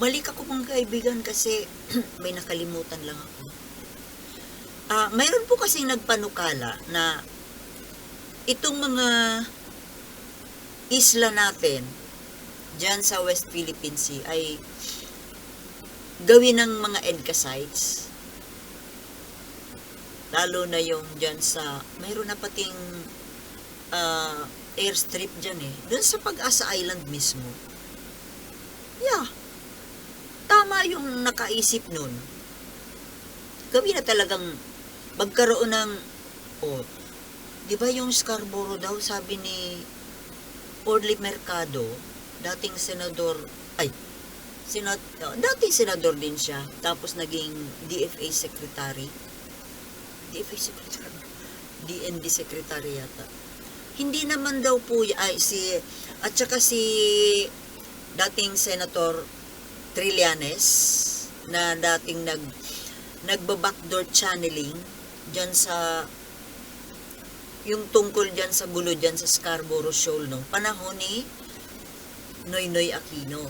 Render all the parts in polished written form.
Balik ako mga kaibigan kasi may nakalimutan lang ako. Mayroon po kasing nagpanukala na itong mga isla natin dyan sa West Philippine Sea ay gawin ng mga EDCA sites. Lalo na yung dyan sa, mayroon na pating airstrip dyan dun sa Pag-asa Island mismo. Yeah, tama yung nakaisip nun. Gawin na talagang magkaroon ng, di ba yung Scarborough daw, sabi ni Orly Mercado, dating senador, dating senador din siya, tapos naging DFA secretary. DND secretary yata. Hindi naman daw po, at saka si dating senator Trillanes, na dating nagba-backdoor channeling dyan sa yung tungkol dyan sa gulo dyan sa Scarborough Shoal nung panahon ni Noynoy Aquino.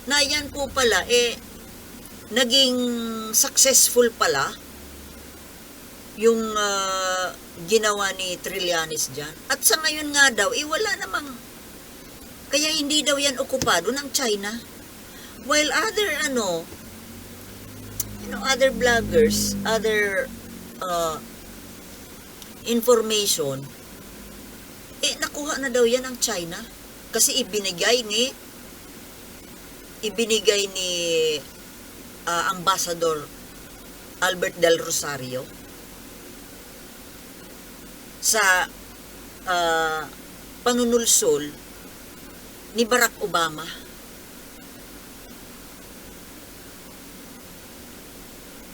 Na yan po pala, naging successful pala yung ginawa ni Trillanes dyan. At sa ngayon nga daw, wala namang, kaya hindi daw yan okupado ng China. While other vloggers, other information, nakuha na daw yan ng China. Kasi ibinigay ni Ambassador Albert Del Rosario sa panunulsol ni Barack Obama.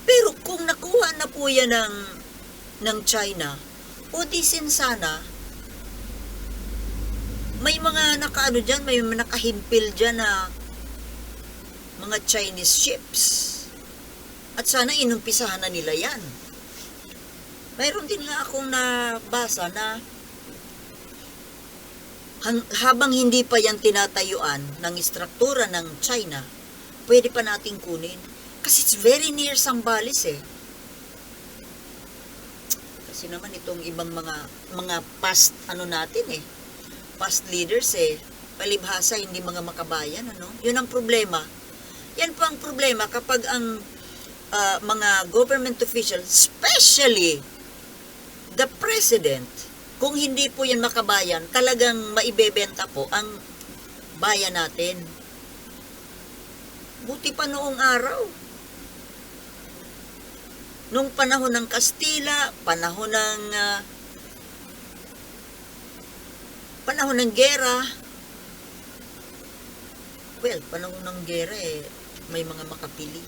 Pero kung nakuha na po yan ng China, o di sana, may mga may mga nakahimpil dyan na mga Chinese ships. At sana inumpisahan na nila yan. Mayroon din nga akong nabasa na habang hindi pa yan tinatayuan ng istruktura ng China, pwede pa nating kunin. Kasi it's very near Zambales Kasi naman itong ibang mga past past leaders palibhasa hindi mga makabayan Yun ang problema. Yan po ang problema kapag ang mga government officials, especially the president, kung hindi po yan makabayan, talagang maibebenta po ang bayan natin. Buti pa noong araw. Nung panahon ng Kastila, panahon ng gera, panahon ng gera may mga makapili.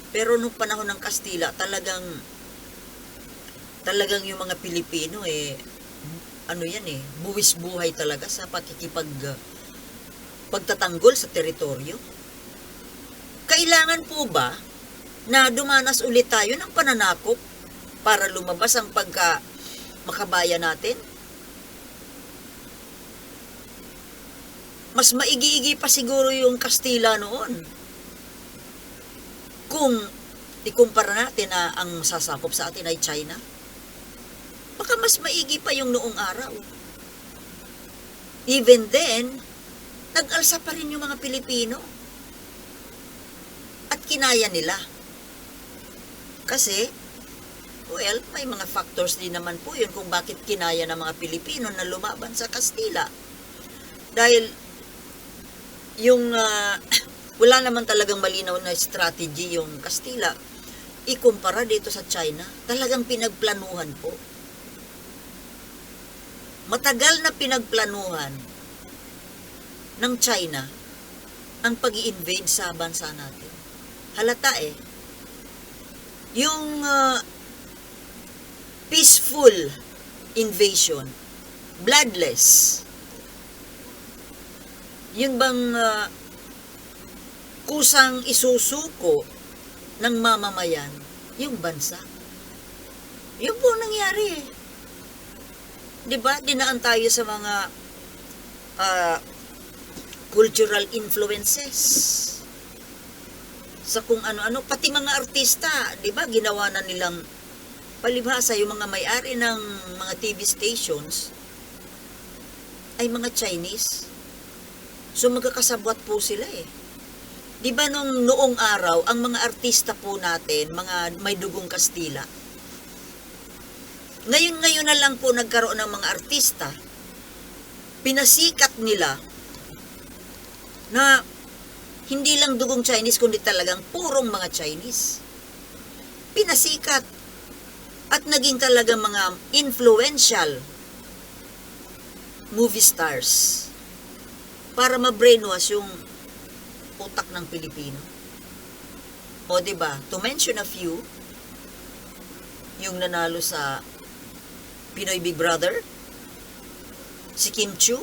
Pero nung panahon ng Kastila, talagang yung mga Pilipino buwis buhay talaga sa pagtatanggol sa teritoryo. Kailangan po ba na dumanas ulit tayo ng pananakop para lumabas ang makabayan natin? Mas maigi-igi pa siguro yung Kastila noon. Kung ikumpara natin na ang sasakop sa atin ay China, baka mas maigi pa yung noong araw. Even then, nag-alsa pa rin yung mga Pilipino. At kinaya nila. Kasi, may mga factors din naman po yun kung bakit kinaya ng mga Pilipino na lumaban sa Kastila. Dahil, wala naman talagang malinaw na strategy yung Kastila. Ikumpara dito sa China, talagang pinagplanuhan po. Matagal na pinagplanuhan ng China ang pag-i-invade sa bansa natin. Halata yung peaceful invasion, bloodless, yun bang kusang isusuko ng mamamayan yung bansa. Yun po nangyari Diba? Dinaan tayo sa mga cultural influences. sa kung ano-ano, pati mga artista, di ba, ginawa na nilang palibhasa, yung mga may-ari ng mga TV stations ay mga Chinese. So magkakasabwat po sila eh. Di ba noong araw, ang mga artista po natin, mga may dugong Kastila, ngayon na lang po nagkaroon ng mga artista, pinasikat nila na hindi lang dugong Chinese, kundi talagang purong mga Chinese. Pinasikat at naging talagang mga influential movie stars para ma-brainwash yung utak ng Pilipino. O diba, to mention a few, yung nanalo sa Pinoy Big Brother, si Kim Chiu,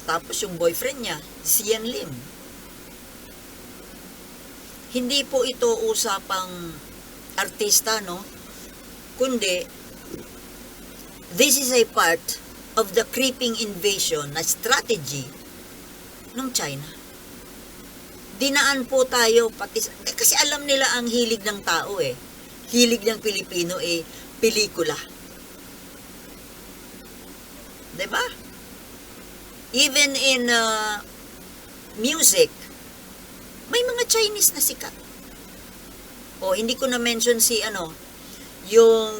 tapos yung boyfriend niya, si Yan Lim. Hindi po ito usapang artista, no? Kundi, this is a part of the creeping invasion na strategy ng China. Dinaan po tayo, pati, kasi alam nila ang hilig ng tao eh. Hilig ng Pilipino eh, pelikula. Diba? Even in music, may mga Chinese na sikat. O, hindi ko na mention si yung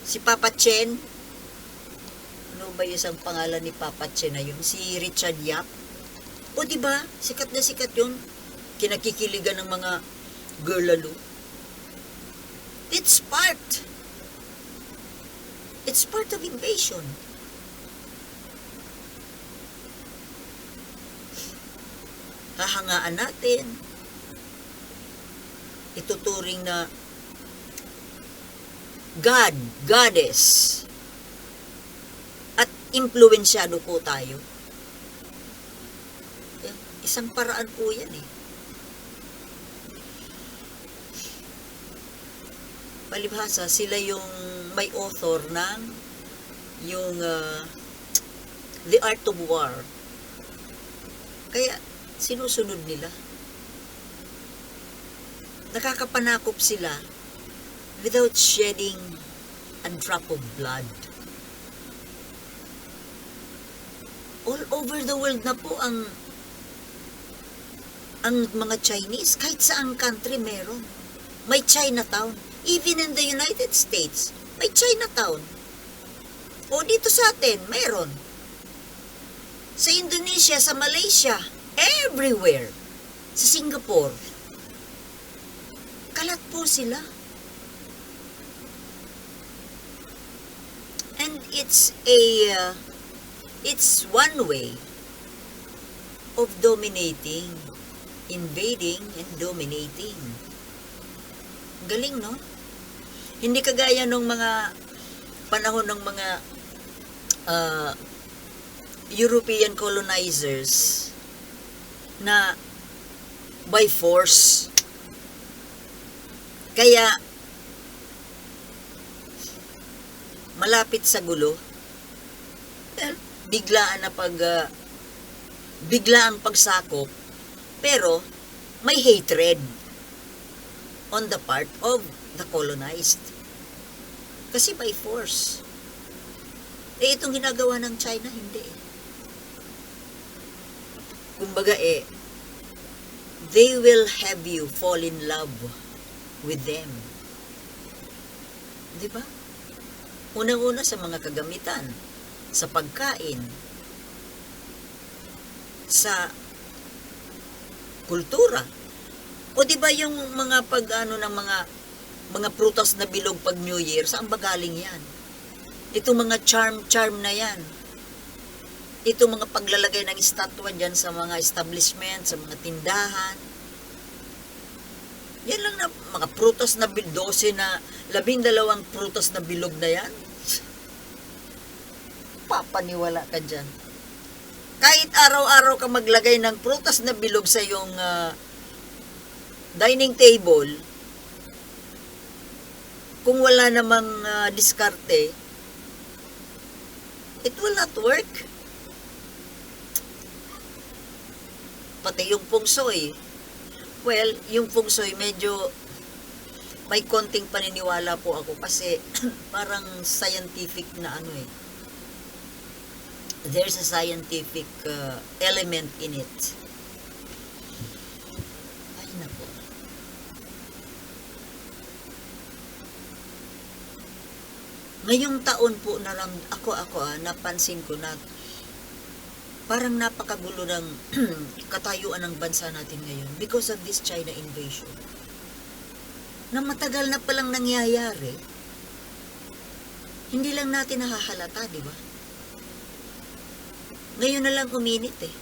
si Papa Chen. Ano ba yung isang pangalan ni Papa Chen na yun? Si Richard Yap. O, diba? Sikat na sikat yun. Kinakikiligan ng mga girl lalo. It's part of invasion. Hahangaan natin. Ituturing na God, Goddess. At impluensyado po tayo. Isang paraan po yan eh. Palibhasa, sila yung may author ng yung The Art of War. Kaya, sinusunod nila. Nakakapanakop sila without shedding a drop of blood. All over the world na po ang mga Chinese, kahit saang country meron. May Chinatown. Even in the United States, may Chinatown. O dito sa atin, meron. Sa Indonesia, sa Malaysia, everywhere. Sa Singapore. Kalat po sila. And it's one way of dominating, invading and dominating. Galing, no? Hindi kagaya nung mga panahon ng mga European colonizers na by force. Kaya malapit sa gulo, biglaan pagsakop, pero may hatred on the part of the colonized. Kasi by force. Itong ginagawa ng China, hindi. Kumbaga they will have you fall in love with them. Di ba? Unang-una sa mga kagamitan, sa pagkain, sa kultura. O di ba yung mga ng mga prutas na bilog pag New Year, saan ba galing yan? Itong mga charm na yan. Itong mga paglalagay ng estatwa dyan sa mga establishment, sa mga tindahan. Yan lang na mga prutas na 12 na 12 prutas na bilog na yan. Papaniwala ka dyan. Kahit araw-araw ka maglagay ng prutas na bilog sa iyong dining table, kung wala namang diskarte, it will not work. pati yung feng shui. Well, yung feng shui medyo may konting paniniwala po ako kasi parang scientific na ano eh. There's a scientific element in it. Ay nako. Ngayong taon po napansin ko na parang napakagulo ng katayuan ng bansa natin ngayon because of this China invasion. Na matagal na palang nangyayari. Hindi lang natin nahahalata, di ba? Ngayon na lang uminit eh.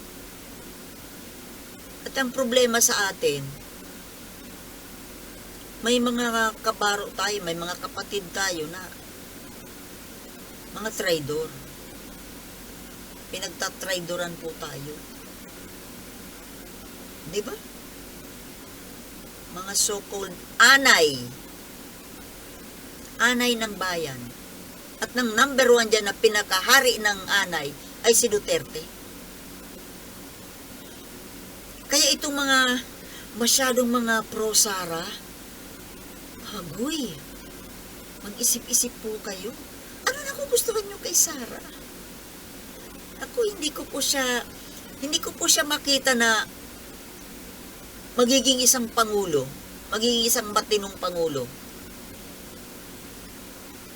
At ang problema sa atin, may mga kabaro tayo, may mga kapatid tayo na mga traidor. Pinagtatraidoran po tayo. Di ba? Mga so-called anay. Anay ng bayan. At ng number 1 dyan na pinakahari ng anay ay si Duterte. Kaya itong mga masyadong mga pro-Sara, hagoy, mag-isip-isip po kayo. Ano nakugustuhan nyo kay Sara? Ako hindi ko po siya makita na magiging isang pangulo, magiging isang matinong pangulo.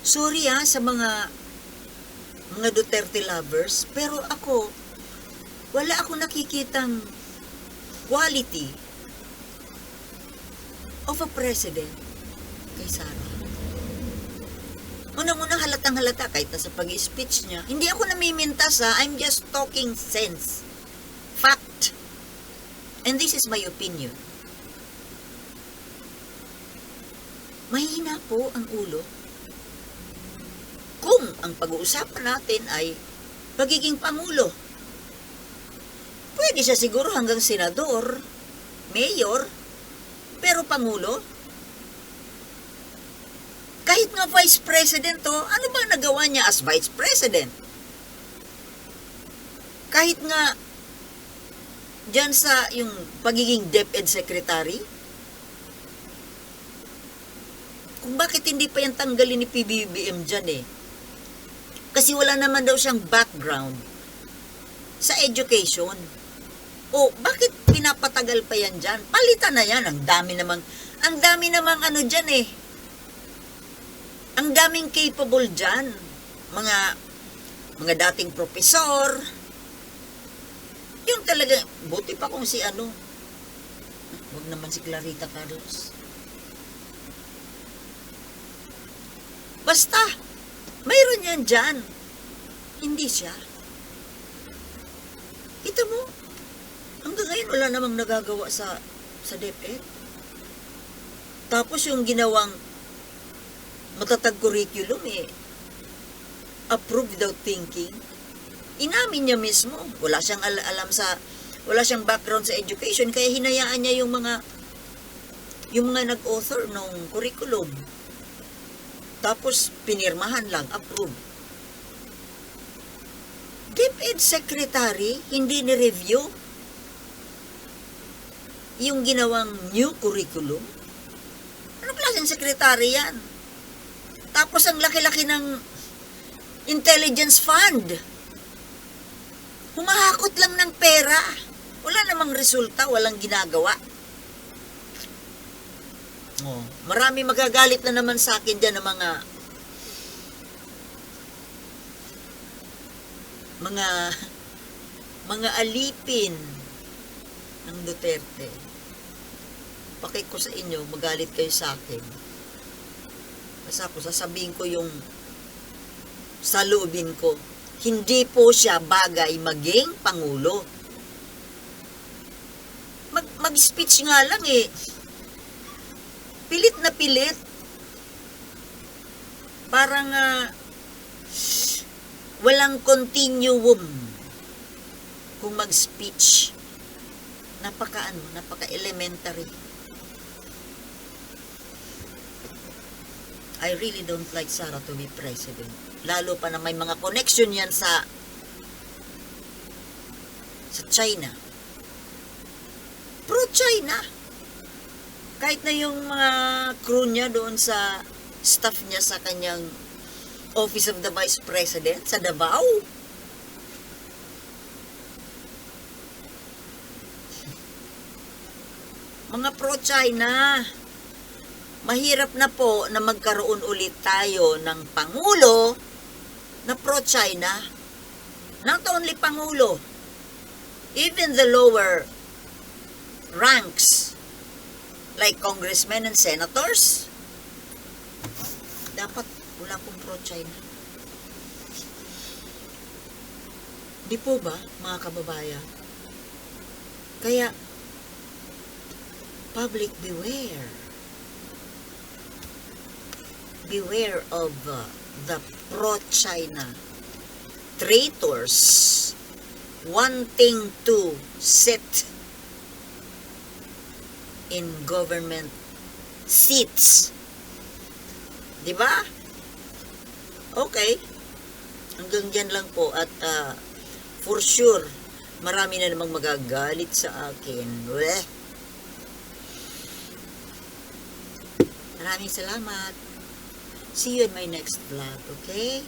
Sorry sa mga Duterte lovers, pero ako, wala ako nakikitang quality of a president kay Sara. Unang-unang halatang halata kahit na sa pag-speech niya. Hindi ako namimintas I'm just talking sense. Fact. And this is my opinion. Mahina po ang ulo kung ang pag-uusapan natin ay pagiging pangulo. Pwede siya siguro hanggang senador, mayor, pero pangulo? Kahit nga vice president ano ba nagawa niya as vice president? Kahit nga dyan sa yung pagiging DepEd secretary, kung bakit hindi pa yan tanggalin ni PBBM dyan Kasi wala naman daw siyang background sa education. O bakit pinapatagal pa yan dyan? Palitan na yan. Ang dami namang ano dyan Ang daming capable dyan. Mga dating profesor. Yung talaga, buti pa kung si huwag naman si Clarita Carlos. Basta, mayroon yan dyan. Hindi siya. Kita mo, hanggang ngayon wala namang nagagawa sa DepEd. Tapos yung ginawang matatag curriculum approved without thinking. Inamin niya mismo, wala siyang wala siyang background sa education, kaya hinayaan niya yung mga nag-author ng curriculum. Tapos pinirmahan lang, approved. DepEd secretary, hindi ni-review yung ginawang new curriculum. Ano klaseng secretary yan? Tapos ang laki-laki ng intelligence fund. Humahakot lang ng pera. Wala namang resulta, walang ginagawa. Marami magagalit na naman sa akin dyan ng mga alipin ng Duterte. Pakik ko sa inyo, magalit kayo sa akin. Kasi ako sasabihin ko yung saloobin ko. Hindi po siya bagay maging pangulo. Mag-speech nga lang pilit na pilit. Parang walang continuum kung mag-speech. Napaka-elementary. I really don't like Sara to be president. Lalo pa na may mga connection yan sa China. pro-China. Kahit na yung mga crew niya doon sa staff niya sa kanyang Office of the Vice President sa Davao. Mga pro-China. Mahirap na po na magkaroon ulit tayo ng Pangulo na pro-China. Not only Pangulo, even the lower ranks, like congressmen and senators, dapat wala pong pro-China. Di po ba, mga kababayan? Kaya, public beware. Beware of the pro-China traitors wanting to sit in government seats. Di ba? Okay. Hanggang dyan lang po at for sure, marami na namang magagalit sa akin. Weh. Maraming salamat. See you in my next vlog, okay?